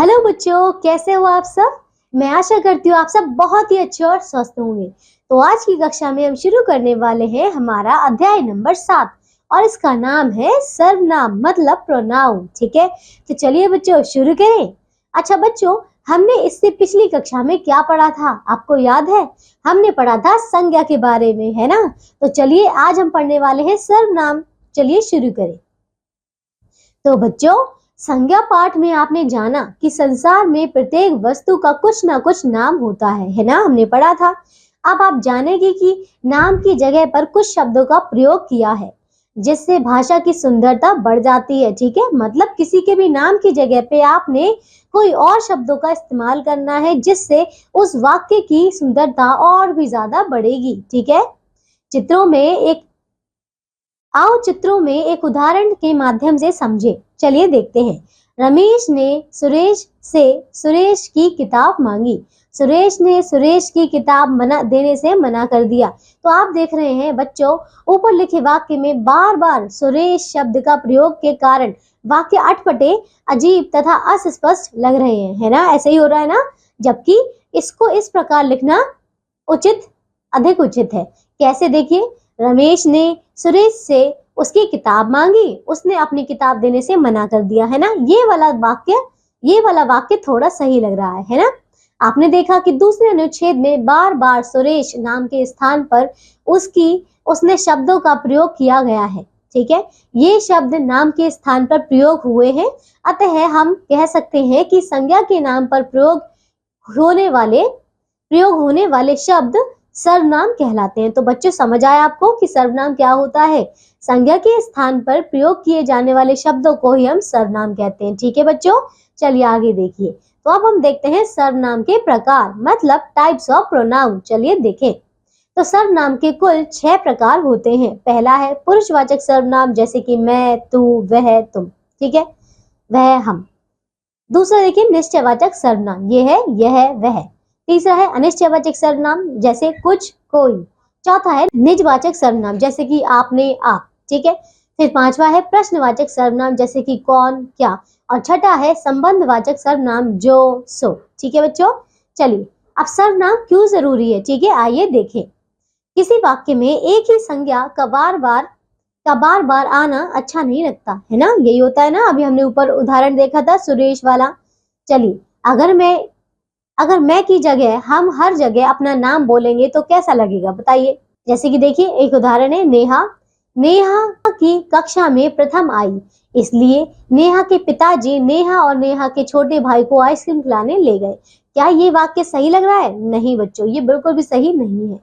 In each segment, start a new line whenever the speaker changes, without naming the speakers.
Hello बच्चों, कैसे हो आप सब। मैं आशा करती हूँ आप सब बहुत ही अच्छे और स्वस्थ होंगे। तो आज की कक्षा में हम शुरू करने वाले हैं हमारा अध्याय नंबर 7 और इसका नाम है सर्वनाम मतलब प्रोनाउन। ठीक है, तो चलिए बच्चों शुरू करें। अच्छा बच्चों, हमने इससे पिछली कक्षा में क्या पढ़ा था, आपको याद है? हमने पढ़ा था संज्ञा के बारे में, है ना। तो चलिए आज हम पढ़ने वाले हैं सर्वनाम। चलिए शुरू करें। तो बच्चों, संज्ञा पाठ में आपने जाना कि संसार में प्रत्येक वस्तु का कुछ ना कुछ नाम होता है ना, हमने पढ़ा था। अब आप जानेंगे कि नाम की जगह पर कुछ शब्दों का प्रयोग किया है जिससे भाषा की सुंदरता बढ़ जाती है। ठीक है, मतलब किसी के भी नाम की जगह पे आपने कोई और शब्दों का इस्तेमाल करना है जिससे उस वाक्य की सुंदरता और भी ज्यादा बढ़ेगी। ठीक है, चित्रों में एक चित्रों में एक उदाहरण के माध्यम से समझे। चलिए देखते हैं। रमेश ने सुरेश से सुरेश की किताब मांगी। सुरेश ने सुरेश की किताब देने से मना कर दिया। तो आप देख रहे हैं बच्चों, ऊपर लिखे वाक्य में बार बार सुरेश शब्द का प्रयोग के कारण वाक्य अटपटे, अजीब तथा अस्पष्ट लग रहे हैं, है ना। ऐसे ही हो रहा है ना, जबकि इसको इस प्रकार लिखना अधिक उचित है। कैसे, देखिए। रमेश ने सुरेश से उसकी किताब मांगी, उसने अपनी किताब देने से मना कर दिया, है ना। ये वाला वाक्य थोड़ा सही लग रहा है ना। आपने देखा कि दूसरे अनुच्छेद में बार बार सुरेश नाम के स्थान पर उसने शब्दों का प्रयोग किया गया है। ठीक है, ये शब्द नाम के स्थान पर प्रयोग हुए हैं, अतः हम कह सकते हैं कि संज्ञा के नाम पर प्रयोग होने वाले शब्द सर्वनाम कहलाते हैं। तो बच्चों समझ आया आपको कि सर्वनाम क्या होता है। संज्ञा के स्थान पर प्रयोग किए जाने वाले शब्दों को ही हम सर्वनाम कहते हैं। ठीक है बच्चों, चलिए आगे देखिए। तो अब हम देखते हैं सर्वनाम के प्रकार मतलब टाइप्स ऑफ प्रोनाउन। चलिए देखें। तो सर्वनाम के कुल 6 प्रकार होते हैं। पहला है पुरुषवाचक सर्वनाम, जैसे कि मैं, तू, वह, तुम। ठीक है, वह, हम। दूसरा देखिए निश्चयवाचक सर्वनाम, ये है यह, वह। तीसरा है अनिश्चयवाचक सर्वनाम, जैसे कुछ, कोई। चौथा है निजवाचक सर्वनाम, जैसे कि आपने, आप। ठीक है, फिर पांचवा है प्रश्नवाचक सर्वनाम, जैसे कि कौन, क्या। और छठा है संबंधवाचक सर्वनाम, जो, सो। ठीक है बच्चों, चलिए अब सर्वनाम क्यों जरूरी है, ठीक है, आइए देखें। किसी वाक्य में एक ही संज्ञा का बार बार आना अच्छा नहीं लगता, है ना। यही होता है ना, अभी हमने ऊपर उदाहरण देखा था सुरेश वाला। चलिए, अगर मैं की जगह हम हर जगह अपना नाम बोलेंगे तो कैसा लगेगा, बताइए। जैसे कि देखिए एक उदाहरण है, नेहा। नेहा की कक्षा में प्रथम आई, इसलिए नेहा के पिताजी नेहा और नेहा के छोटे भाई को आइसक्रीम खिलाने ले गए। क्या ये वाक्य सही लग रहा है? नहीं बच्चों, ये बिल्कुल भी सही नहीं है।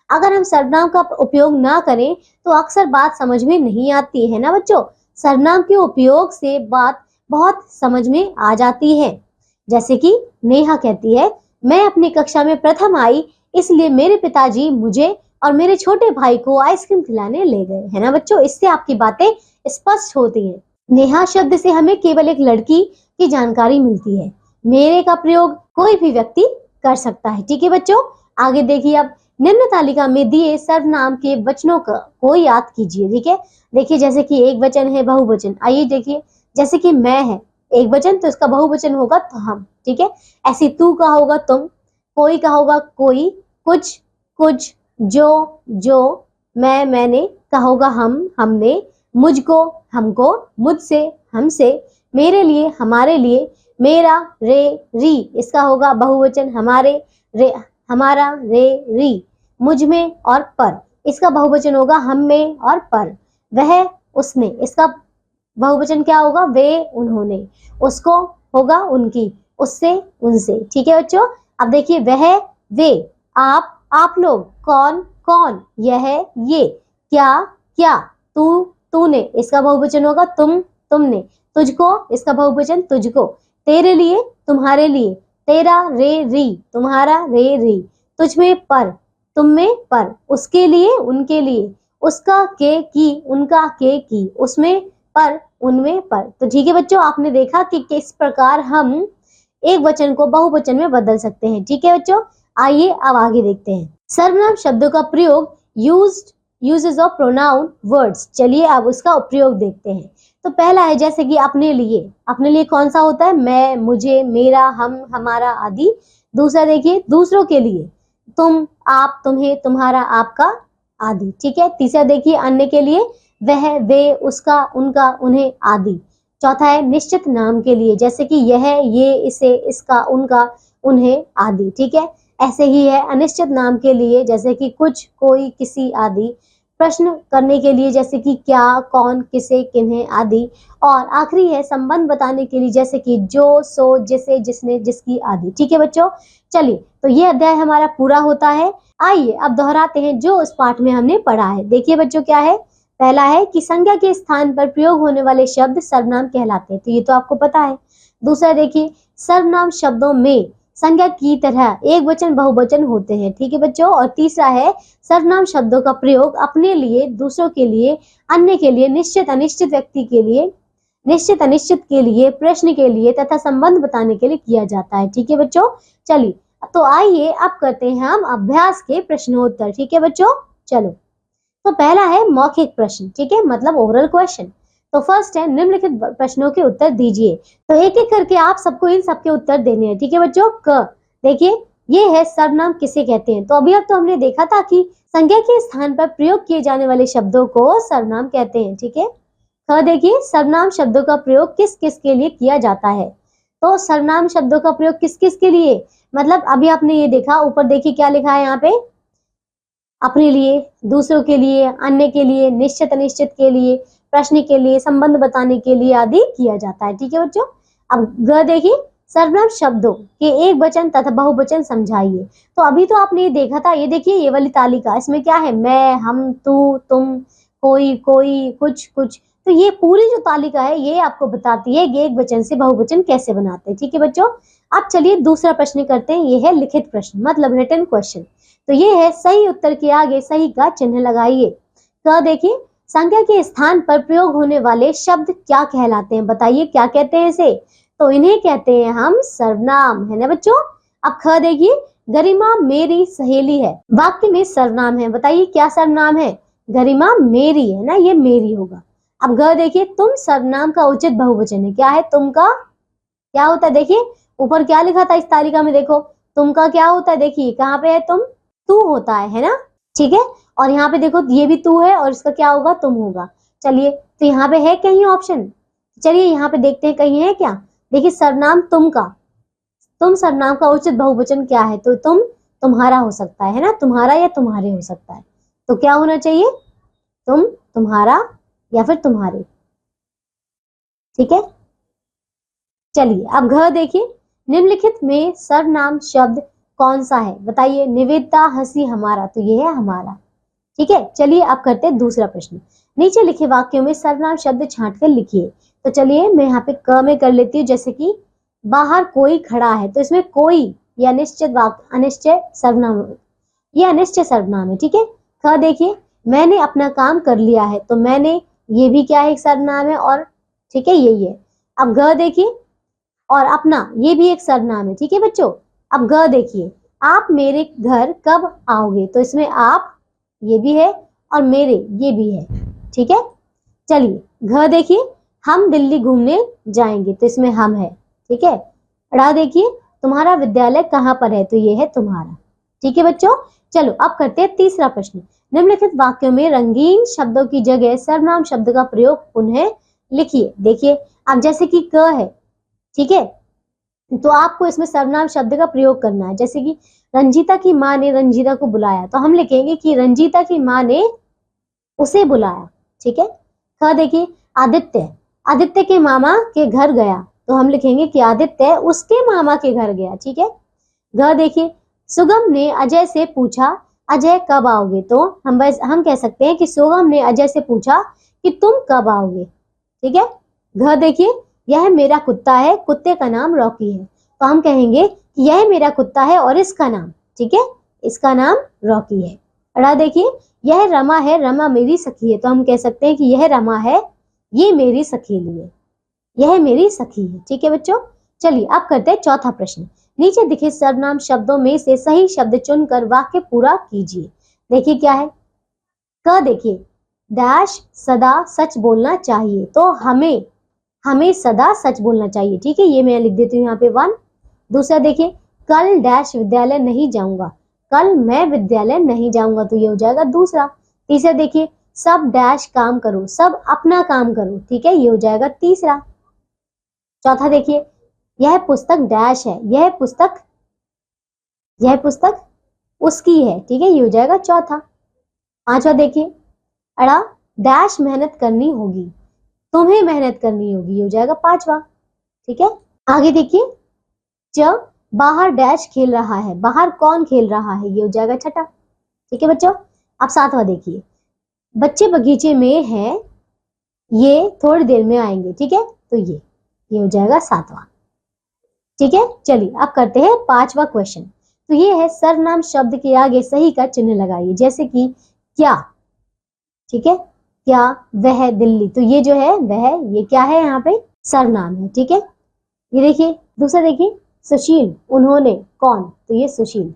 अगर हम सर्वनाम का उपयोग ना करें तो अक्सर बात समझ में नहीं आती है ना बच्चों। सर्वनाम के उपयोग से बात बहुत समझ में आ जाती है। जैसे कि नेहा कहती है, मैं अपनी कक्षा में प्रथम आई, इसलिए मेरे पिताजी मुझे और मेरे छोटे भाई को आइसक्रीम खिलाने ले गए, है ना बच्चों। इससे आपकी बातें स्पष्ट होती हैं। नेहा शब्द से हमें केवल एक लड़की की जानकारी मिलती है। मेरे का प्रयोग कोई भी व्यक्ति कर सकता है। ठीक है बच्चों, आगे देखिए। अब निम्न तालिका में दिए सर्वनाम के वचनों को याद कीजिए। ठीक है, देखिए जैसे कि एक वचन है, बहुवचन। आइए देखिए, जैसे कि मैं है एक वचन, तो इसका बहुवचन होगा तो हम। ठीक है, ऐसे तू का होगा तुम, कोई का होगा कोई, कुछ कुछ, जो, मैंने का होगा हम, हमने, मुझको हमको, मुझसे हमसे, मेरे लिए हमारे लिए, मेरा, रे, री, इसका होगा बहुवचन हमारे, रे, हमारा, रे, री, मुझ में और पर, इसका बहुवचन होगा हम में और पर। वह, उसने, इसका बहुवचन क्या होगा? वे, उन्होंने, उसको होगा उनकी, उससे, उनसे। ठीक है बच्चों, अब देखिए वह, वे, आप लोग, कौन, कौन, यह, ये, क्या, क्या, तू, तूने, इसका बहुवचन होगा तुम, तुमने, तुझको, इसका बहुवचन तुझको, तेरे लिए, तुम्हारे लिए, तेरा, रे, री, तुम्हारा, रे, री, तुझ में पर, तुम में पर, उसके लिए, उनके लिए, उसका, के, की, उनका, के, की, उसमें पर, उनमें पर। तो ठीक है बच्चों, आपने देखा कि किस प्रकार हम एक वचन को बहुवचन में बदल सकते हैं। ठीक है बच्चों, आइए अब आगे देखते हैं। सर्वनाम शब्दों का प्रयोग यूजेस ऑफ प्रोनाउन वर्ड्स। चलिए अब उसका उपयोग देखते हैं। तो पहला है जैसे कि अपने लिए कौन सा होता है, मैं, मुझे, मेरा, हम, हमारा आदि। दूसरा देखिए दूसरों के लिए, तुम, आप, तुम्हें, तुम्हारा, आपका आदि। ठीक है। तीसरा देखिए अन्य के लिए, वह, वे, उसका, उनका, उन्हें आदि। चौथा है निश्चित नाम के लिए, जैसे कि यह, ये, इसे, इसका, उनका, उन्हें आदि। ठीक है। ऐसे ही है अनिश्चित नाम के लिए, जैसे कि कुछ, कोई, किसी आदि। प्रश्न करने के लिए जैसे कि क्या, कौन, किसे, किन्हें आदि। और आखिरी है संबंध बताने के लिए, जैसे कि जो, सो, जिसे, जिसने, जिसकी आदि। ठीक है बच्चों। चलिए तो ये अध्याय हमारा पूरा होता है। आइए अब दोहराते हैं जो उस पाठ में हमने पढ़ा है। देखिए बच्चों क्या है, पहला है कि संज्ञा के स्थान पर प्रयोग होने वाले शब्द सर्वनाम कहलाते हैं, तो ये तो आपको पता है। दूसरा देखिए सर्वनाम शब्दों में संज्ञा की तरह एक वचन बहुवचन होते हैं। ठीक है बच्चों। और तीसरा है सर्वनाम शब्दों का प्रयोग अपने लिए, दूसरों के लिए, अन्य के लिए, निश्चित अनिश्चित व्यक्ति के लिए, निश्चित अनिश्चित के लिए, प्रश्न के लिए तथा संबंध बताने के लिए किया जाता है। ठीक है बच्चों। चलिए तो आइए अब करते हैं हम अभ्यास के प्रश्नोत्तर। ठीक है बच्चों। चलो तो पहला है मौखिक प्रश्न। ठीक है, मतलब ओरल क्वेश्चन। तो फर्स्ट है निम्नलिखित प्रश्नों के उत्तर दीजिए। तो एक एक करके आप सबको इन सबके उत्तर देने हैं। ठीक है बच्चों। क देखिए ये है सर्वनाम किसे कहते हैं। तो अभी अब तो हमने देखा था कि संज्ञा के स्थान पर प्रयोग किए जाने वाले शब्दों को सर्वनाम कहते हैं। ठीक है। ख देखिए सर्वनाम शब्दों का प्रयोग किस किस के लिए किया जाता है। तो सर्वनाम शब्दों का प्रयोग किस किस के लिए, मतलब अभी आपने ये देखा, ऊपर देखिए क्या लिखा है यहाँ पे, अपने लिए, दूसरों के लिए, अन्य के लिए, निश्चित अनिश्चित के लिए, प्रश्न के लिए, संबंध बताने के लिए आदि किया जाता है। ठीक है बच्चों। अब ग देखिए सर्वनाम शब्दों के एक वचन तथा बहुवचन समझाइए। तो अभी तो आपने ये देखा था, ये देखिए ये वाली तालिका, इसमें क्या है, मैं, हम, तू, तुम, कोई, कोई, कुछ, कुछ। तो ये पूरी जो तालिका है ये आपको बताती है कि एक वचन से बहुवचन कैसे बनाते हैं। ठीक है बच्चों। अब चलिए दूसरा प्रश्न करते हैं, ये है लिखित प्रश्न, मतलब रिटन क्वेश्चन। तो ये है सही उत्तर के आगे सही का चिन्ह लगाइए। तो देखिए संज्ञा के स्थान पर प्रयोग होने वाले शब्द क्या कहलाते हैं, बताइए क्या कहते हैं इसे। तो इन्हें कहते हैं हम सर्वनाम, है ना बच्चों। अब ख देखिए गरिमा मेरी सहेली है, वाक्य में सर्वनाम है, बताइए क्या सर्वनाम है, गरिमा मेरी, है ना, ये मेरी होगा। अब ग देखिए तुम सर्वनाम का उचित बहुवचन है, क्या है, तुम का क्या होता है, देखिए ऊपर क्या लिखा था इस तालिका में, देखो तुम का क्या होता है, देखिए कहाँ पे है, तुम, तू होता है ना। ठीक है। और यहाँ पे देखो ये भी तू है और इसका क्या होगा, तुम होगा। चलिए तो यहाँ पे है कहीं ऑप्शन, चलिए यहाँ पे देखते हैं कहीं है क्या। देखिए सर्वनाम तुम का, तुम सर्वनाम का उचित बहुवचन क्या है, तो तुम तुम्हारा हो सकता है ना, तुम्हारा या तुम्हारे हो सकता है। तो क्या होना चाहिए, तुम, तुम्हारा या फिर तुम्हारे। ठीक है। चलिए अब घ देखिए निम्नलिखित में सर्वनाम शब्द कौन सा है, बताइए, निवेदिता, हंसी, हमारा, तो ये है हमारा। ठीक है। चलिए अब करते हैं दूसरा प्रश्न। नीचे लिखे वाक्यों में सर्वनाम शब्द छांट कर लिखिए। तो चलिए मैं यहाँ पे क में कर लेती हूँ, जैसे कि बाहर कोई खड़ा है, तो इसमें कोई ये अनिश्चित वाक्य, अनिश्चय सर्वनाम, ये अनिश्चय सर्वनाम है। ठीक है। ख देखिए मैंने अपना काम कर लिया है, तो मैंने, ये भी क्या है, एक सर्वनाम है, और ठीक है यही है। अब ग देखिए और अपना, ये भी एक सर्वनाम है। ठीक है बच्चों। अब ग देखिए आप मेरे घर कब आओगे, तो इसमें आप ये भी है और मेरे ये भी है। ठीक है। चलिए घ देखिए हम दिल्ली घूमने जाएंगे, तो इसमें हम है। ठीक है। ड़ा देखिए तुम्हारा विद्यालय कहाँ पर है, तो ये है तुम्हारा। ठीक है बच्चों। चलो अब करते हैं तीसरा प्रश्न। निम्नलिखित वाक्यों में रंगीन शब्दों की जगह सर्वनाम शब्द का प्रयोग पुनः लिखिए। देखिए अब जैसे कि क है, ठीक है, तो आपको इसमें सर्वनाम शब्द का प्रयोग करना है। जैसे कि रंजीता की माँ ने रंजीता को बुलाया, तो हम लिखेंगे कि रंजीता की माँ ने उसे बुलाया। ठीक है। ख देखिए आदित्य, आदित्य के मामा के घर गया, तो हम लिखेंगे कि आदित्य उसके मामा के घर गया। ठीक है। घ देखिए सुगम ने अजय से पूछा अजय कब आओगे, तो हम कह सकते हैं कि सुगम ने अजय से पूछा कि तुम कब आओगे। ठीक है। घ देखिए यह मेरा कुत्ता है, कुत्ते का नाम रॉकी है, तो हम कहेंगे कि यह मेरा कुत्ता है और इसका नाम, ठीक है, इसका नाम रॉकी है। रा देखिए यह रमा है, रमा मेरी सखी है, तो हम कह सकते हैं कि यह रमा है, ये मेरी सखी है, यह मेरी सखी है। ठीक है बच्चों। चलिए अब करते हैं चौथा प्रश्न। नीचे दिखे सर्वनाम शब्दों में से सही शब्द चुनकर वाक्य पूरा कीजिए। देखिए क्या है, क देखिए डैश सदा सच बोलना चाहिए। तो हमें सदा सच बोलना चाहिए। ठीक है, ये मैं लिख देती हूँ यहाँ पे 1। दूसरा देखिए, कल डैश विद्यालय नहीं जाऊंगा, कल मैं विद्यालय नहीं जाऊंगा, तो ये हो जाएगा दूसरा। तीसरा देखिए, सब डैश काम करो, सब अपना काम करो। ठीक है, ये हो जाएगा तीसरा। चौथा देखिए, यह पुस्तक डैश है, यह पुस्तक उसकी है। ठीक है, ये हो जाएगा चौथा। पांचवा देखिए, अड़ा डैश मेहनत करनी होगी, तुम्हें मेहनत करनी होगी, ये हो जाएगा पांचवा। ठीक है, आगे देखिए, च बाहर डैश खेल रहा है, बाहर कौन खेल रहा है, ये हो जाएगा छठा। ठीक है बच्चों, अब सातवां देखिए, बच्चे बगीचे में हैं, ये थोड़ी देर में आएंगे। ठीक है, तो ये हो जाएगा सातवां। ठीक है, चलिए अब करते हैं पांचवा क्वेश्चन। तो ये है, सर्वनाम शब्द के आगे सही का चिन्ह लगाइए, जैसे कि क्या। ठीक है, क्या, वह, दिल्ली, तो ये जो है वह, ये क्या है, यहाँ पे सर्वनाम है। ठीक है, ये देखिए, दूसरा देखिए, सुशील, उन्होंने, कौन, तो ये सुशील।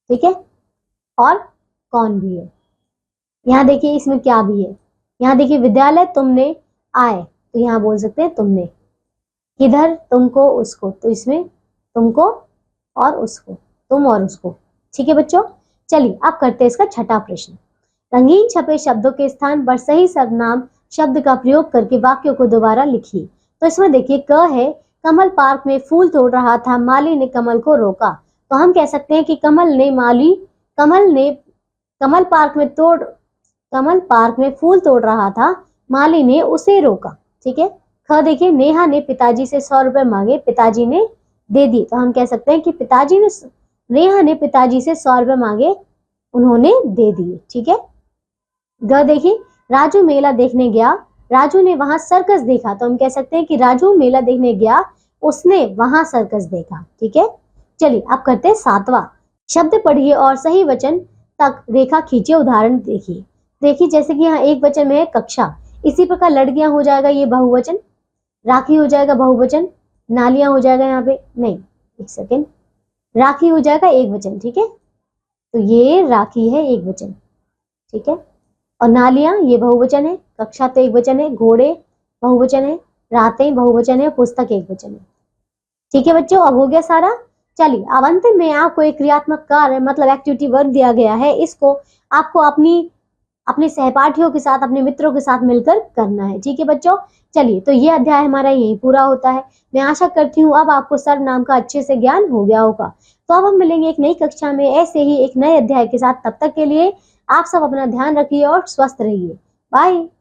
ठीक है, और कौन भी है। यहाँ देखिए, इसमें क्या भी है। यहाँ देखिए, विद्यालय तुमने आए, तो यहाँ बोल सकते हैं तुमने। किधर, तुमको, उसको, तो इसमें तुमको और उसको, तुम और उसको। ठीक है बच्चों, चलिए अब करते हैं इसका छठा प्रश्न। रंगीन छपे शब्दों के स्थान पर सही सर्वनाम शब्द का प्रयोग करके वाक्यों को दोबारा लिखिए। तो इसमें देखिए, क है, कमल पार्क में फूल तोड़ रहा था, माली ने कमल को रोका। तो हम कह सकते हैं कि कमल पार्क में फूल तोड़ रहा था, माली ने उसे रोका। ठीक है, ख देखिए, नेहा ने पिताजी से 100 रुपए मांगे, पिताजी ने दे दिए। तो हम कह सकते हैं कि नेहा ने पिताजी से 100 रुपए मांगे, उन्होंने दे दिए। ठीक है, ग देखिए, राजू मेला देखने गया, राजू ने वहां सर्कस देखा। तो हम कह सकते हैं कि राजू मेला देखने गया, उसने वहां सर्कस देखा। ठीक है, चलिए अब करते हैं सातवां। शब्द पढ़िए और सही वचन तक रेखा खींचे। उदाहरण देखिए जैसे कि यहाँ एक वचन में है कक्षा, इसी प्रकार लड़कियां हो जाएगा ये बहुवचन, राखी हो जाएगा बहुवचन, नालियां हो जाएगा यहाँ पे, नहीं एक सेकेंड, राखी हो जाएगा एक वचन। ठीक है, तो ये राखी है एक वचन। ठीक है, और नालियां ये बहुवचन है, कक्षा तो एक वचन है, घोड़े बहुवचन है, रातें बहुवचन है, पुस्तक एक वचन है। ठीक है बच्चों, अब हो गया सारा। चलिए अब अंत में आपको एक क्रियात्मक कार्य मतलब एक्टिविटी वर्क दिया गया है, इसको आपको अपने सहपाठियों के साथ, अपने मित्रों के साथ मिलकर करना है। ठीक है बच्चों, चलिए तो ये अध्याय हमारा यही पूरा होता है। मैं आशा करती हूँ अब आपको सर्वनाम का अच्छे से ज्ञान हो गया होगा। तो अब हम मिलेंगे एक नई कक्षा में ऐसे ही एक नए अध्याय के साथ। तब तक के लिए आप सब अपना ध्यान रखिए और स्वस्थ रहिए। बाय।